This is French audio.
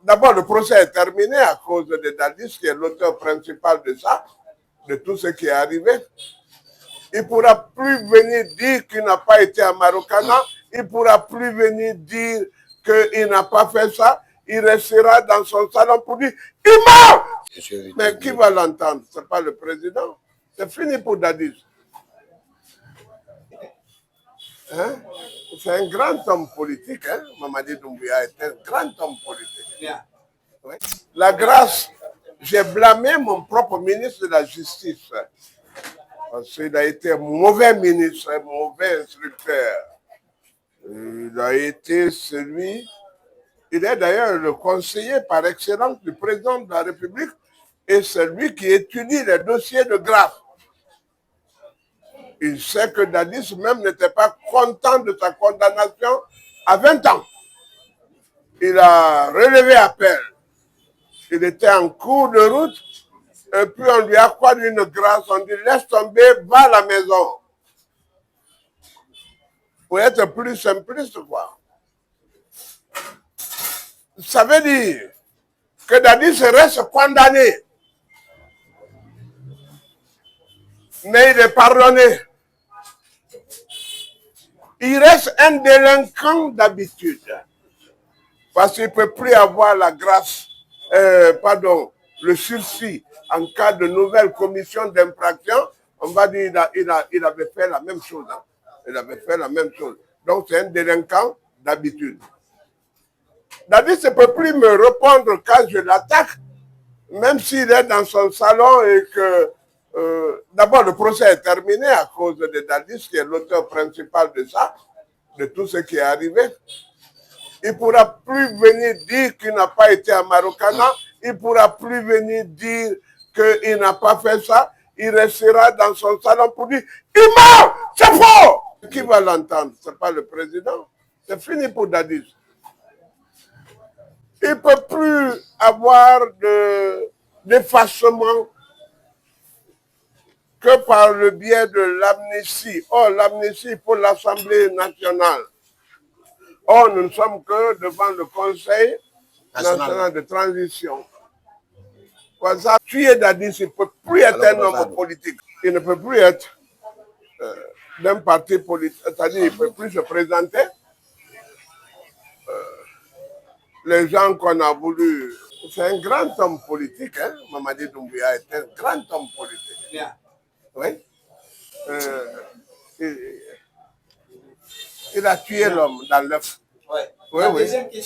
D'abord, le procès est terminé à cause de Dadis, qui est l'auteur principal de ça, de tout ce qui est arrivé. Il ne pourra plus venir dire qu'il n'a pas été à Marokana. Il ne pourra plus venir dire qu'il n'a pas fait ça. Il restera dans son salon pour dire « Il ment !» Mais qui va l'entendre? Ce n'est pas le président. C'est fini pour Dadis. Hein? C'est un grand homme politique. Hein? Mamadi Doumbouya est un grand homme politique. Oui. La grâce, j'ai blâmé mon propre ministre de la Justice. Parce qu'il a été un mauvais ministre, un mauvais instructeur. Il a été celui, il est d'ailleurs le conseiller par excellence du président de la République et celui qui étudie les dossiers de grâce. Il sait que Dadis même n'était pas content de sa condamnation à 20 ans. Il a relevé appel. Il était en cours de route et puis on lui a accordé une grâce. On dit laisse tomber, va à la maison. Pour être plus simpliste, quoi. Ça veut dire que Dadis reste condamné. Mais il est pardonné. Il reste un délinquant d'habitude. Parce qu'il ne peut plus avoir la grâce, le sursis en cas de nouvelle commission d'infraction. On va dire qu'il avait fait la même chose. Hein. Il avait fait la même chose. Donc c'est un délinquant d'habitude. Dadis ne peut plus me répondre quand je l'attaque, même s'il est dans son salon et que d'abord le procès est terminé à cause de Dadis, qui est l'auteur principal de ça, de tout ce qui est arrivé. Il ne pourra plus venir dire qu'il n'a pas été à Marokana. Il ne pourra plus venir dire qu'il n'a pas fait ça. Il restera dans son salon pour dire « Il ment! C'est faux !» Qui va l'entendre? Ce n'est pas le président. C'est fini pour Dadis. Il ne peut plus avoir d'effacement que par le biais de l'amnistie. Or, l'amnistie pour l'Assemblée nationale. Or, nous ne sommes que devant le Conseil national de transition. Pour ça, tuer Dadis, il ne peut plus être un homme politique. Il ne peut plus être d'un parti politique. C'est-à-dire qu'il ne peut plus se présenter. Les gens qu'on a voulu... C'est un grand homme politique. Hein? Mamadi Doumbouya est un grand homme politique. Oui. Il a tué l'homme dans l'œuf. Oui, oui. Deuxième question.